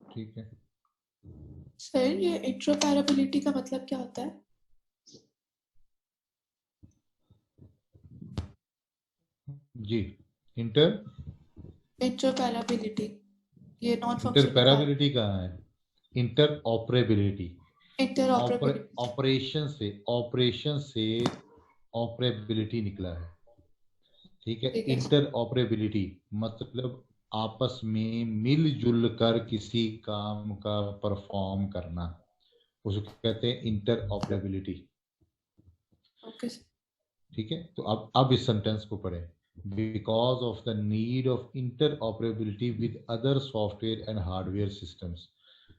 ठीक है, सर ये इंट्रोपैरेबिलिटी का मतलब क्या होता है? जी, इंट्रोपैरेबिलिटी ये नॉन फंक्शनल इंटरपैराबिलिटी कहाँ है? इंटरऑपरेबिलिटी, इंटरऑपरेबिलिटी ऑपरेशन से ऑपरेबिलिटी निकला है, ठीक है। ठीक है। इंटरऑपरेबिलिटी मतलब आपस में मिलजुल कर किसी काम का परफॉर्म करना, उसको कहते हैं इंटरऑपरेबिलिटी, ओके ठीक है। तो अब इस सेंटेंस को पढ़ें। Because of the need of interoperability with other software and hardware systems,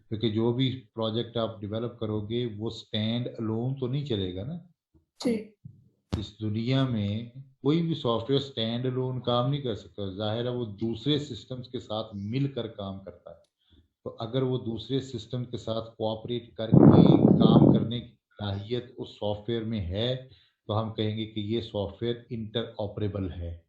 क्योंकि जो भी प्रोजेक्ट आप डेवलप करोगे वो स्टैंड अलोन तो नहीं चलेगा ना। जी इस दुनिया में कोई भी सॉफ्टवेयर स्टैंड अलोन काम नहीं कर सकता, जाहिर है वो दूसरे सिस्टम्स के साथ मिलकर काम करता है। तो अगर वो दूसरे सिस्टम के साथ कोऑपरेट करके काम करने की सलाहियत उस सॉफ्टवेयर में है तो हम कहेंगे कि ये सॉफ्टवेयर इंटरऑपरेबल है।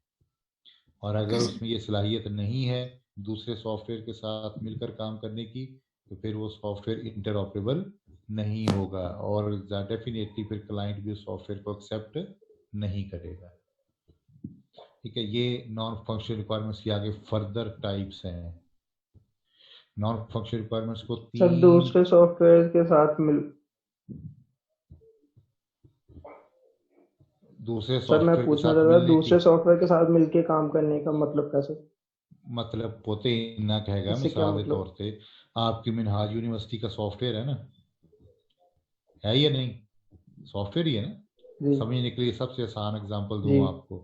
और अगर उसमें ये सलाहियत नहीं है दूसरे सॉफ्टवेयर के साथ मिलकर काम करने की तो फिर वो सॉफ्टवेयर इंटरऑपरेबल नहीं होगा और डेफिनेटली फिर क्लाइंट भी उस सॉफ्टवेयर को एक्सेप्ट नहीं करेगा, ठीक है। ये नॉन फंक्शनल रिक्वायरमेंट्स की आगे फर्दर टाइप्स हैं। नॉन फंक्शनल रिक्वायरमेंट्स को सर दूसरे सॉफ्टवेयर के साथ दूसरे सर सॉफ्टवेयर मैं के पूछना साथ चाह रहा मिलने दूसरे की सॉफ्टवेयर के साथ मिलके काम करने का मतलब कैसे? मतलब पोते ना कहेगा, इससे क्या मिसाल के मतलब? तौर पे आपकी मिनहाज यूनिवर्सिटी का सॉफ्टवेयर है ना, है या नहीं? सॉफ्टवेयर ही है ना। जी समझने के लिए सबसे आसान एग्जांपल जी दूं आपको,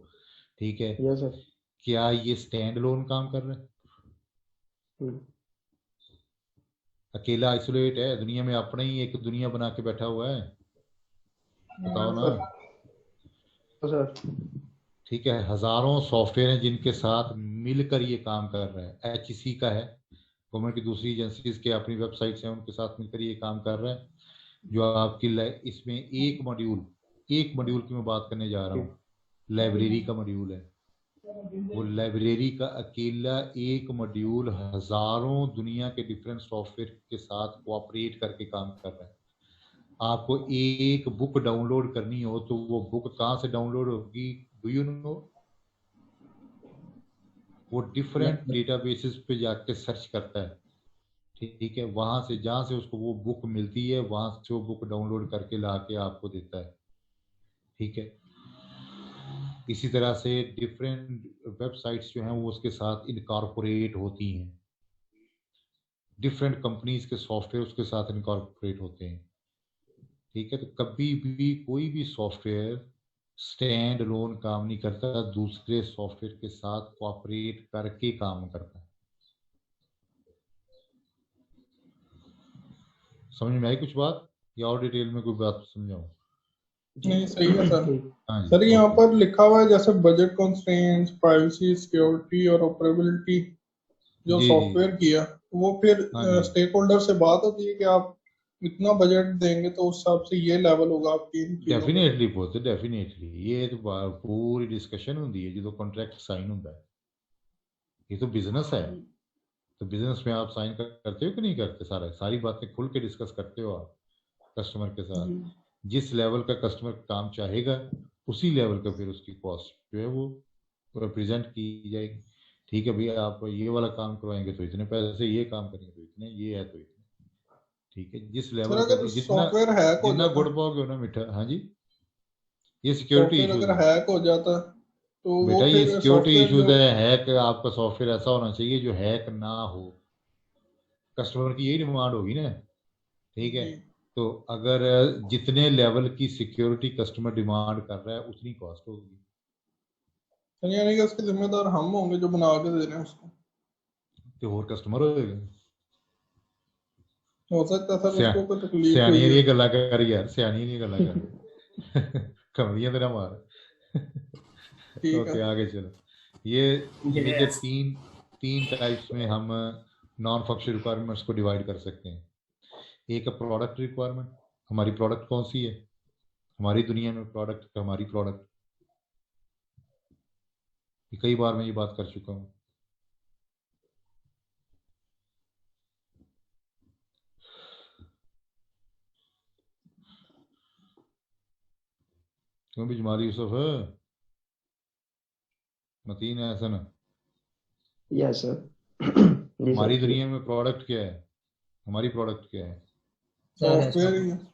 ठीक है। Yes sir. क्या ये स्टैंड अलोन काम कर रहा है? हम्म, अकेला आइसोलेट है? दुनिया में अपना ही एक दुनिया बना के बैठा हुआ है? बताओ ना। तो सर ठीक है, हजारों सॉफ्टवेयर हैं जिनके साथ मिलकर ये काम कर रहा है। HEC का है, गवर्नमेंट की दूसरी एजेंसीज के अपनी वेबसाइट्स हैं उनके साथ मिलकर ये काम कर रहा है। जो आपकी इसमें एक मॉड्यूल की मैं बात करने जा रहा हूँ, लाइब्रेरी का मॉड्यूल है। वो लाइब्रेरी का अकेला एक मॉड्यूल हजारों दुनिया के डिफरेंट सॉफ्टवेयर के साथ कोऑपरेट करके काम कर रहा है। आपको एक बुक डाउनलोड करनी हो तो वो बुक कहाँ से डाउनलोड होगी? Do you know? वो डिफरेंट डेटाबेसेस पे जाके सर्च करता है, ठीक है। वहां से जहां से उसको वो बुक मिलती है वहां से वो बुक डाउनलोड करके लाके आपको देता है, ठीक है। इसी तरह से डिफरेंट वेबसाइट्स जो हैं वो उसके साथ इनकॉर्पोरेट होती हैं, डिफरेंट कंपनीज के सॉफ्टवेयर उसके साथ इनकॉर्पोरेट होते हैं, ठीक है। तो कभी भी कोई भी सॉफ्टवेयर स्टैंड अलोन काम नहीं करता, दूसरे सॉफ्टवेयर के साथ कोऑपरेट करके काम करता है। समझ में आई कुछ बात या और डिटेल में कोई बात समझाऊं? नहीं सही है सर। हाँ जी, सर यहाँ ओके। पर लिखा हुआ है जैसे बजट कॉन्स्ट्रेंट्स, प्राइवेसी, सिक्योरिटी और ऑपरेबिलिटी जो जी जी सॉफ्टवेयर किया वो फिर हाँ जी, स्टेक होल्डर से बात होती है कि आप इतना बजट देंगे तो उस हिसाब से ये लेवल होगा आपकी इन चीजों का। डेफिनेटली पुੱਤ डेफिनेटली ये तो पूरी डिस्कशन होती है जो कॉन्ट्रैक्ट साइन होता है। ये तो बिजनेस है, तो बिजनेस में आप साइन करते हो कि नहीं करते? सारी बातें खुल के डिस्कस करते हो आप कस्टमर के साथ। जिस लेवल का कस्टमर काम चाहेगा उसी लेवल का फिर उसकी कॉस्ट जो है वो रिप्रेजेंट की जाएगी। ठीक है भैया, आप ये वाला काम करवाएंगे तो इतने पैसे, ये काम करेंगे तो इतने, ये है तो इतने। ठीक है, जिस सर लेवल का अगर जितना सॉफ्टवेयर हैक हो जितना जाता, गुड़ पाओगे ना मीठा। हाँ जी, ये सिक्योरिटी सॉफ्टवेयर इश्यूज अगर है हैक हो जाता तो वो बेटा, ये फिर सिक्योरिटी सॉफ्टवेयर इश्यूज जो, है। हैक, आपका सॉफ्टवेयर ऐसा होना चाहिए जो हैक ना हो। कस्टमर की यही डिमांड होगी ना। ठीक है, जी तो अगर जितने लेवल की सिक्योरिटी कस्टमर डिमांड कर रहा है उतनी कॉस्ट होगी। सर यानी कि उसके जिम्मेदार हम होंगे जो बना के दे रहे हैं उसको। तो और कस्टमर होएगा। हो सकता है सर ਸਿਆ उसको कोई तकलीफ हुई ਸਿਆਣੀਆਂ है। ਦੀਆਂ ਗੱਲਾਂ ਕਰ ਯਾਰ, ਸਿਆਣੀਆਂ ਦੀਆਂ ਗੱਲਾਂ कर कमरियां तेरा मार। ठीक है ओके, आगे चलो। ये मेजर Yes. तीन तीन टाइप्स में हम नॉन फंक्शनल रिक्वायरमेंट्स को डिवाइड कर सकते हैं। एक है प्रोडक्ट रिक्वायरमेंट, हमारी प्रोडक्ट कौन सी है, हमारी दुनिया में प्रोडक्ट, हमारी प्रोडक्ट। कई बार मैं ये बात कर चुका हूँ। क्यों भी जमाल यूसुफ है, मतीन हसन, यस सर। जी हमारी सर। दुनिया में प्रोडक्ट क्या है, हमारी प्रोडक्ट क्या है? सॉफ्टवेयर ही है। तो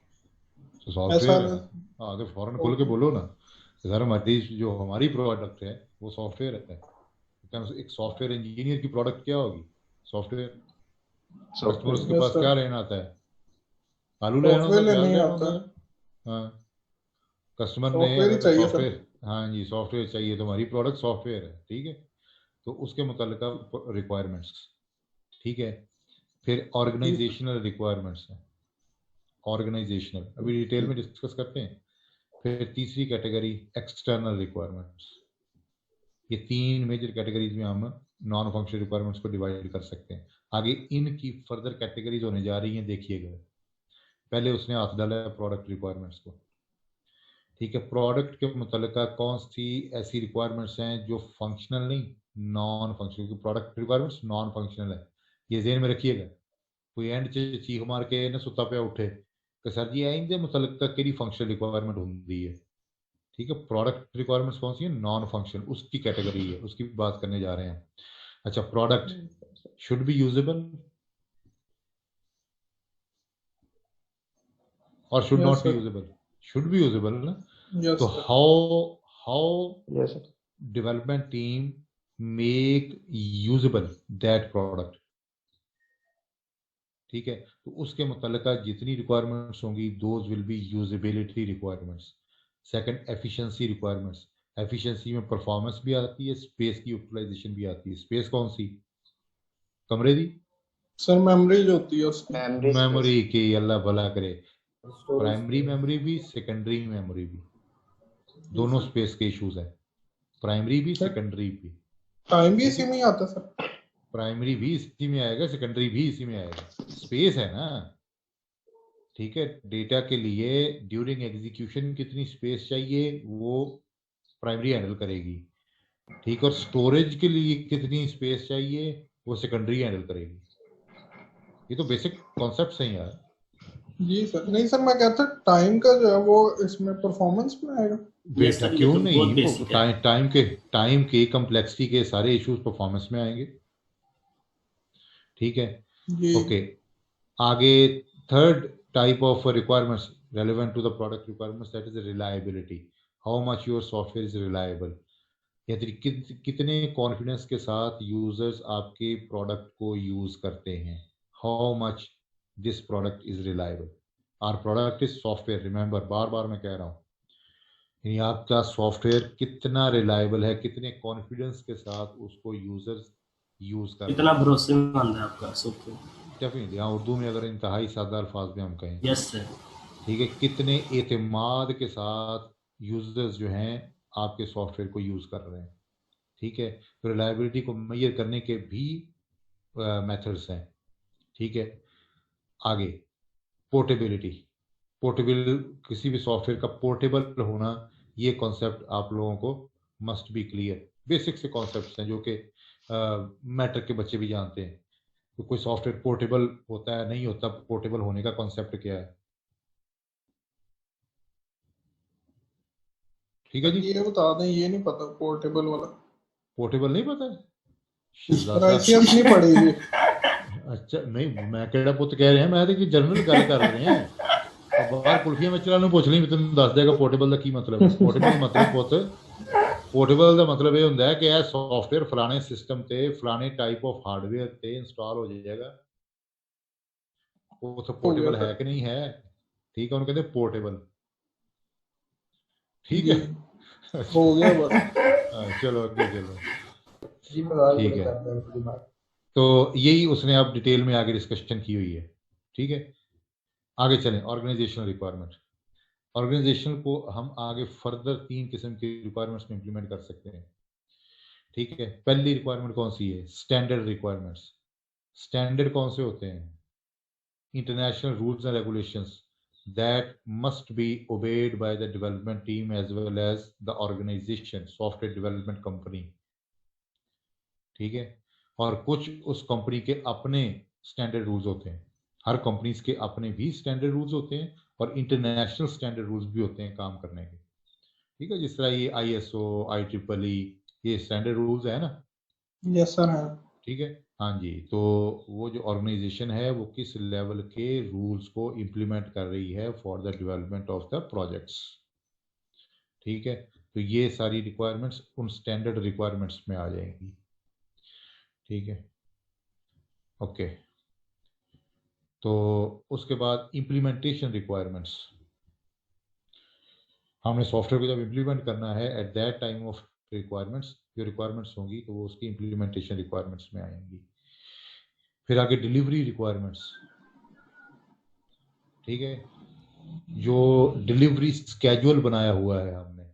ऐसा सॉफ्टवेयर है। हाँ, तो फौरन खोल के बोलो ना कि सर हमारी जो हमारी प्रोडक्ट है वो सॉफ्टवेयर है। तो एक सॉफ्टवेयर इंजीनियर की प्रोडक्ट क्या होगी? सॉफ्टवेयर। Customer software. उसके यस पास सर, क्या लेना आता है? आलू लेना होता सॉफ्टवेयर है, लेने प्याज ही लेना आता होता है, है। हाँ, कस्टमर ने सॉफ्टवेयर ही अगर चाहिए सर। सॉफ्टवेयर, हाँ जी सॉफ्टवेयर चाहिए, तो हमारी प्रोडक्ट सॉफ्टवेयर है। ठीक है, तो उसके मुतल्लिका रिक्वायरमेंट्स। ठीक है, फिर जी ऑर्गेनाइजेशनल रिक्वायरमेंट्स है। ऑर्गेनाइजेशनल अभी डिटेल में डिस्कस करते हैं। फिर तीसरी कैटेगरी एक्सटर्नल रिक्वायरमेंट्स। ये तीन मेजर कैटेगरीज में हम नॉन फंक्शनल रिक्वायरमेंट्स को डिवाइड कर सकते हैं। आगे इनकी फर्दर कैटेगरीज होने जा रही हैं, देखिएगा। पहले उसने हाथ डाला है प्रोडक्ट रिक्वायरमेंट्स को। ठीक है, प्रोडक्ट के मुतल्लिका कौन सी ऐसी रिक्वायरमेंट्स हैं जो फंक्शनल नहीं, नॉन फंक्शनल। क्योंकि प्रोडक्ट रिक्वायरमेंट्स नॉन फंक्शनल है, ये जेहन में रखिएगा। कोई एंड च चीख मार के ना सुता पे उठे कि सर जी इंदे मुतल्लिका केड़ी फंक्शनल रिक्वायरमेंट होंदी है। ठीक है, प्रोडक्ट रिक्वायरमेंट्स कौन सी है, नॉन फंक्शनल, उसकी कैटेगरी है, उसकी बात करने जा रहे हैं। अच्छा, प्रोडक्ट शुड बी यूजेबल और should yes not be sir, usable. Should be usable ना। यस तो sir. How yes sir. Development team make usable that product. ठीक है, तो उसके मुतल्लिका जितनी रिक्वायरमेंट्स होंगी those will be usability requirements. Second, efficiency requirements. Efficiency में परफॉर्मेंस भी आती है, स्पेस की यूटिलाइजेशन भी आती है। स्पेस कौन सी? कमरे दी सर मेमोरी जो होती है उसकी। Memory space. मेमोरी की, अल्लाह भला करे। Storage primary space. मेमोरी भी, सेकेंडरी मेमोरी भी, जी दोनों सर। स्पेस के इश्यूज हैं। प्राइमरी भी, सर सेकेंडरी भी। टाइम भी ठीक इसी है, में ही आता सर। प्राइमरी भी इसी में आएगा, सेकेंडरी भी इसी में आएगा। स्पेस है ना। ठीक है, डेटा के लिए ड्यूरिंग एग्जीक्यूशन कितनी स्पेस चाहिए वो प्राइमरी हैंडल करेगी। ठीक है, और स्टोरेज के लिए कितनी स्पेस चाहिए वो सेकेंडरी हैंडल करेगी। ये तो बेसिक कॉन्सेप्ट्स हैं यार। जी सर, नहीं सर मैं कहता टाइम का जो है वो इसमें परफॉर्मेंस में आएगा। यस बेटा सर, ये क्यों तो बहुत नहीं, वो बेसिक है। टाइम के कम्प्लेक्सिटी के सारे इश्यूज परफॉर्मेंस में आएंगे। ठीक है, जी ओके। आगे third type of requirements relevant to the product requirements, that is reliability. How much your software is reliable. यानी कितने कॉन्फिडेंस के साथ यूजर्स आपके प्रोडक्ट को यूज करते हैं। How much this product is reliable. Our product is software, remember बार बार मैं कह रहा हूँ, यानी आपका सॉफ्टवेयर कितना रिलायबल है, कितने कॉन्फिडेंस के साथ उसको यूजर्स यूज कर रहे कितना हैं। भरोसेमंद है आपका सॉफ्टवेयर। डेफिनेटली, हाँ, उर्दू में अगर इंतहाई सादा अल्फाज में हम कहें। Yes sir. ठीक है, कितने एतमाद के साथ यूजर्स जो हैं आपके सॉफ्टवेयर को यूज कर रहे हैं। ठीक है, तो रिलायबिलिटी को मेजर करने के भी मेथड्स हैं। ठीक है, आगे पोर्टेबिलिटी। पोर्टेबल, किसी भी सॉफ्टवेयर का पोर्टेबल होना, ये कॉन्सेप्ट आप लोगों को मस्ट बी क्लियर। बेसिक से कॉन्सेप्ट्स हैं जो कि मैट्रिक के बच्चे भी जानते हैं। तो कोई सॉफ्टवेयर पोर्टेबल होता है नहीं होता, पोर्टेबल होने का कॉन्सेप्ट क्या है। ठीक है जी। ये बता दें, ये नहीं पता पोर्टेबल वाला, पोर्टेबल नहीं पता है इस पर शहजादा? ICS नहीं पड़ेगी। अच्छा नहीं, मैं केड़ा पुत कह रहे हैं, मैं तो कि जनरल गल कर रहे हैं। अब बाहर कुल्फियां बेचने वाले ਨੂੰ ਪੁੱਛ ਲਈ, ਤੈਨੂੰ ਦੱਸ ਦੇਗਾ ਪੋਰਟੇਬਲ ਦਾ ਕੀ ਮਤਲਬ ਹੈ। ਪੋਰਟੇਬਲ ਦਾ ਮਤਲਬ ਪੁੱਤ, ਪੋਰਟੇਬਲ ਦਾ ਮਤਲਬ ਇਹ ਹੁੰਦਾ ਹੈ ਕਿ ਇਹ ਸੌਫਟਵੇਅਰ ਫਲਾਣੇ ਸਿਸਟਮ ਤੇ ਫਲਾਣੇ ਟਾਈਪ ਆਫ ਹਾਰਡਵੇਅਰ ਤੇ ਇੰਸਟਾਲ ਹੋ ਜਾਏਗਾ। ਉਹ ਤਾਂ हो गया ਪੋਰਟੇਬਲ ਹੈ सर। ਕਿ ਨਹੀਂ ਹੈ? ਠੀਕ ਹੈ, ਉਹਨੂੰ ਕਹਿੰਦੇ ਪੋਰਟੇਬਲ। ठीक जी, है। हो गया बस। हाँ, चलो आगे चलो। जी मजाक ठीक नहीं है, करते हैं आपकी बात। तो यही उसने अब डिटेल में आगे डिस्कशन की हुई है। ठीक है, आगे चलें। ऑर्गेनाइजेशनल रिक्वायरमेंट, ऑर्गेनाइजेशन को हम आगे फर्दर 3 किस्म की रिक्वायरमेंट्स में इंप्लीमेंट कर सकते हैं। ठीक है, पहली रिक्वायरमेंट कौन सी है? Standard requirements. स्टैंडर्ड कौन से होते हैं? International rules and regulations that must be obeyed by the development team as well as the organization, software development company। ठीक है, और कुछ उस कंपनी के अपने स्टैंडर्ड रूल्स होते हैं। हर कंपनीज के अपने भी स्टैंडर्ड रूल्स होते हैं और इंटरनेशनल स्टैंडर्ड रूल्स भी होते हैं काम करने के। ठीक है, जिस तरह ये ISO, IEEE, ये स्टैंडर्ड रूल्स है ना। यस सर है। ठीक है, हाँ जी। तो वो जो ऑर्गेनाइजेशन है वो किस लेवल के रूल्स को इम्प्लीमेंट कर रही है for the development of the projects. ठीक है, तो ये सारी रिक्वायरमेंट्स उन स्टैंडर्ड रिक्वायरमेंट्स में आ जाएंगी। ठीक है, ओके। तो उसके बाद इम्प्लीमेंटेशन रिक्वायरमेंट्स, हमने सॉफ्टवेयर को जब इम्प्लीमेंट करना है at that time of requirements, जो रिक्वायरमेंट्स होंगी तो वो उसकी इम्प्लीमेंटेशन रिक्वायरमेंट्स में आएंगी। फिर आगे डिलीवरी रिक्वायरमेंट्स। ठीक है, जो डिलीवरी स्केड्यूल बनाया हुआ है हमने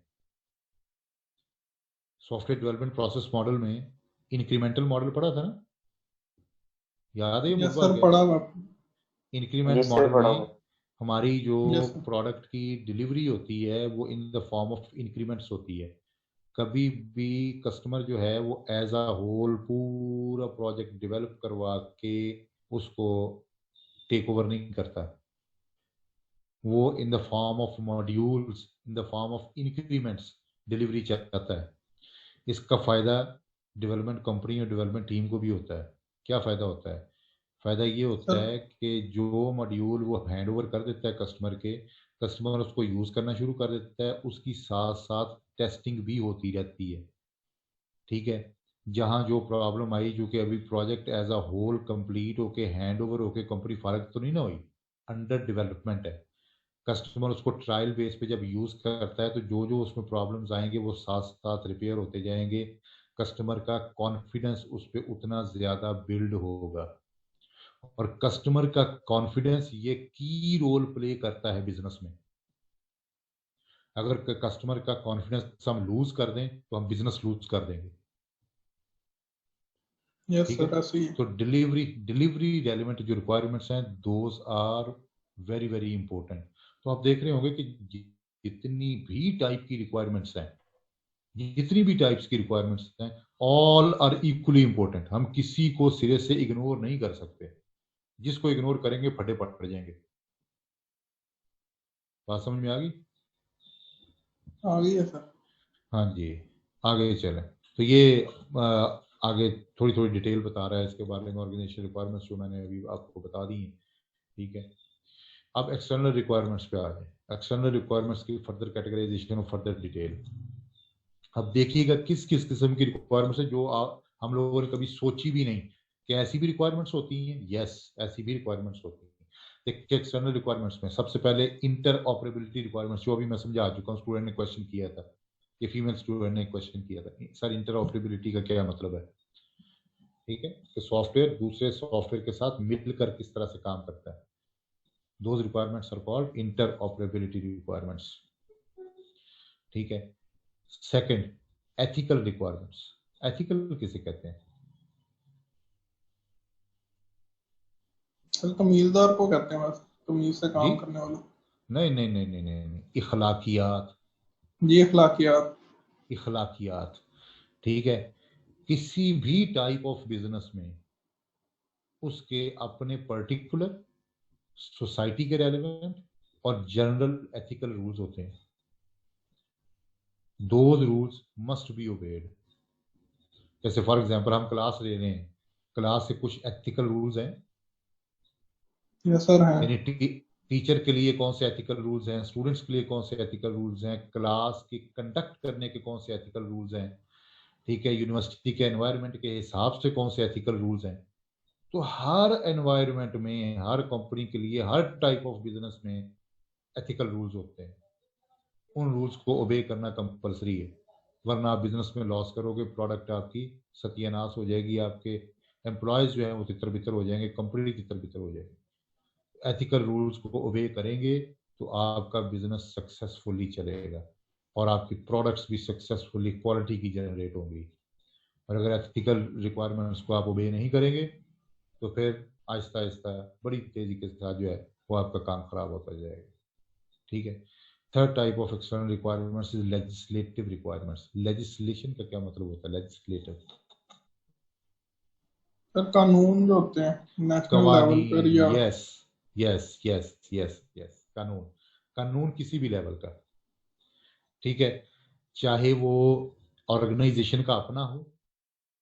सॉफ्टवेयर डेवलपमेंट प्रोसेस मॉडल में, इंक्रीमेंटल मॉडल पढ़ा था ना, याद है ये यस मुझे सर, पढ़ा हुआ। इंक्रीमेंट जिससे मॉडल पढ़ा में हुआ। हमारी जो यस सर। प्रोडक्ट की डिलीवरी होती है वो in the form of increments होती है। कभी भी कस्टमर जो है वो एज अ होल पूरा प्रोजेक्ट डेवलप करवा के उसको टेक ओवर नहीं करता, वो in the form of modules, in the form of increments delivery चाहता है। इसका फायदा डेवलपमेंट कंपनी और डेवलपमेंट टीम को भी होता है। क्या फायदा होता है? फायदा ये होता सर है कि जो मॉड्यूल वो हैंड ओवर कर देता है कस्टमर के, कस्टमर उसको यूज करना शुरू कर देता है, उसकी साथ साथ टेस्टिंग भी होती रहती है। ठीक है, जहां जो प्रॉब्लम आई, जो कि अभी project as a whole complete होके हैंड ओवर होके कंपनी फारग तो नहीं ना हुई, अंडर डेवलपमेंट है। कस्टमर उसको ट्रायल बेस पे जब यूज करता है तो जो जो उसमें प्रॉब्लम्स आएंगे वो साथ साथ रिपेयर होते जाएंगे। कस्टमर का कॉन्फिडेंस उस पर उतना ज्यादा बिल्ड होगा, और कस्टमर का कॉन्फिडेंस ये की रोल प्ले करता है बिजनेस में। अगर कस्टमर का कॉन्फिडेंस हम लूज कर दें तो हम बिजनेस लूज कर देंगे। यस ठीक है, सर, ऐसे ही। तो डिलीवरी रेलिवेंट जो रिक्वायरमेंट्स हैं those are very very important. तो आप देख रहे होंगे कि जितनी भी टाइप की रिक्वायरमेंट्स हैं, जितनी भी टाइप्स की रिक्वायरमेंट्स हैं, ऑल आर इक्वली इंपॉर्टेंट। हम किसी को सिरे से इग्नोर नहीं कर सकते, जिसको इग्नोर करेंगे फटे पड़ जाएंगे। बात समझ में आ गई? आ गई है सर। हाँ जी, आगे चलें। तो ये आगे थोड़ी थोड़ी डिटेल बता रहा है इसके बारे में, ऑर्गेनाइजेशन रिक्वायरमेंट्स जो मैंने अभी आपको बता दी हैं। ठीक है, अब एक्सटर्नल रिक्वायरमेंट्स पे आ जाए। एक्सटर्नल रिक्वायरमेंट्स की फर्दर कैटेगराइजेशन और फर्दर डिटेल। अब देखिएगा किस किस किस्म की रिक्वायरमेंट्स है जो हम लोगों ने कभी सोची भी नहीं कि ऐसी भी रिक्वायरमेंट्स होती हैं। यस, ऐसी भी रिक्वायरमेंट्स होती हैं। देखिए एक्सटर्नल रिक्वायरमेंट्स में सबसे पहले इंटर ऑपरेबिलिटी रिक्वायरमेंट्स, जो अभी मैं समझा चुका हूँ, स्टूडेंट ने क्वेश्चन किया था, ये फीमेल स्टूडेंट ने क्वेश्चन किया था, सर इंटर ऑपरेबिलिटी का क्या मतलब है। ठीक है, कि सॉफ्टवेयर दूसरे सॉफ्टवेयर के साथ मिलकर किस तरह से काम करता है। Those requirements are called interoperability requirements. ठीक है, सेकंड एथिकल रिक्वायरमेंट्स। एथिकल किसे कहते हैं? सर तमीज़दार को कहते हैं, बस तमीज़ से जी काम करने वाला। नहीं नहीं नहीं नहीं नहीं, नहीं। इखलाकियात, जी, अखलाकियात। इखलाकियात। ठीक है, किसी भी टाइप ऑफ बिजनेस में उसके अपने पर्टिकुलर सोसाइटी के रेलेवेंट और जनरल एथिकल रूल्स होते हैं। Those rules must be obeyed. जैसे फॉर एग्जांपल हम क्लास ले रहे हैं, क्लास से कुछ एथिकल रूल्स हैं, यस सर है। यानी टीचर के लिए कौन से एथिकल रूल्स हैं, स्टूडेंट्स के लिए कौन से एथिकल रूल्स हैं, क्लास की कंडक्ट करने के कौन से एथिकल रूल्स हैं, ठीक है, यूनिवर्सिटी के एनवायरनमेंट के हिसाब से कौन से एथिकल रूल्स हैं। तो हर एनवायरनमेंट में, हर कंपनी के लिए, हर टाइप ऑफ बिजनेस में एथिकल रूल्स होते हैं। उन रूल्स को ओबे करना कंपलसरी है, वरना आप बिजनेस में लॉस करोगे, प्रोडक्ट आपकी सत्यानाश हो जाएगी, आपके एम्प्लॉयज जो है वो तितर बितर हो जाएंगे, कंपनी तितर बितर हो जाएगी। एथिकल रूल्स को ओबे करेंगे तो आपका बिजनेस सक्सेसफुली चलेगा और आपकी प्रोडक्ट्स भी सक्सेसफुली क्वालिटी की जनरेट होंगी। और अगर एथिकल रिक्वायरमेंट्स को आप ओबे नहीं करेंगे तो फिर आहिस्ता आहिस्ता बड़ी तेजी के साथ जो है वो आपका काम खराब होता जाएगा। ठीक है। Third type of external requirements is legislative requirements. Legislation का क्या मतलब होता है? लेजिस्लेटिव सर कानून जो होते हैं नेशनल लेवल पर कवानीन। या yes yes yes yes yes, कानून। कानून किसी भी लेवल का, ठीक है, चाहे वो ऑर्गेनाइजेशन का अपना हो,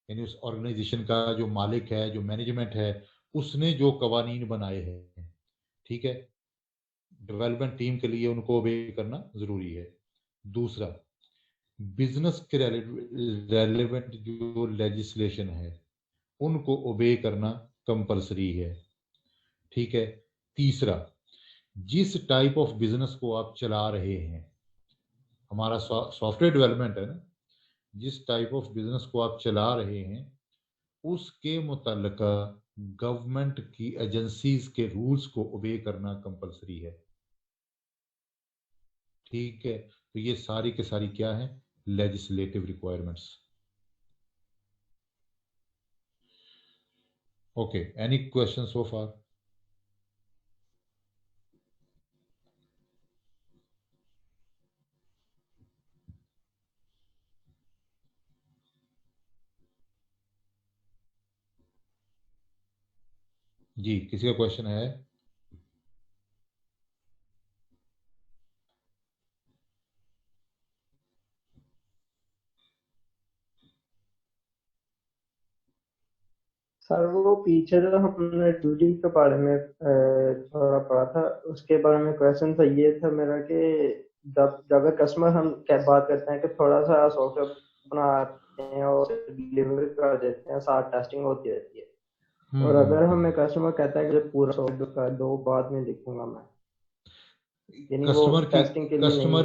यानी उस ऑर्गेनाइजेशन का जो मालिक है, जो मैनेजमेंट है, उसने जो कवानीन बनाए हैं, ठीक है, डेवलपमेंट टीम के लिए उनको ओबे करना जरूरी है। दूसरा, बिजनेस के रेलेवेंट जो लेजिस्लेशन है उनको ओबे करना कंपलसरी है। ठीक है। तीसरा, जिस टाइप ऑफ बिजनेस को आप चला रहे हैं, हमारा सॉफ्टवेयर डेवलपमेंट है ना, जिस टाइप ऑफ बिजनेस को आप चला रहे हैं उसके मुतल्लिका गवर्नमेंट की एजेंसीज के रूल्स को ओबे करना कंपलसरी है। ठीक है। तो ये सारी के सारी क्या है? Legislative requirements. Okay, any question so far? जी, किसी का क्वेश्चन है? सर वो पीछे जो हमने ड्यूटी के बारे में थोड़ा पढ़ा था, उसके बारे में क्वेश्चन था, ये था मेरा कि जब अगर कस्टमर हम क्या बात करते हैं कि थोड़ा सा सॉफ्टवेयर बनाते हैं और डिलीवर कर देते हैं, साथ टेस्टिंग होती रहती है, और अगर हमें कस्टमर कहता है कि पूरा सॉफ्टवेयर कर दो, बाद में लिखूंगा मैं, यानी वो कस्टमर की टेस्टिंग के लिए नहीं कस्टमर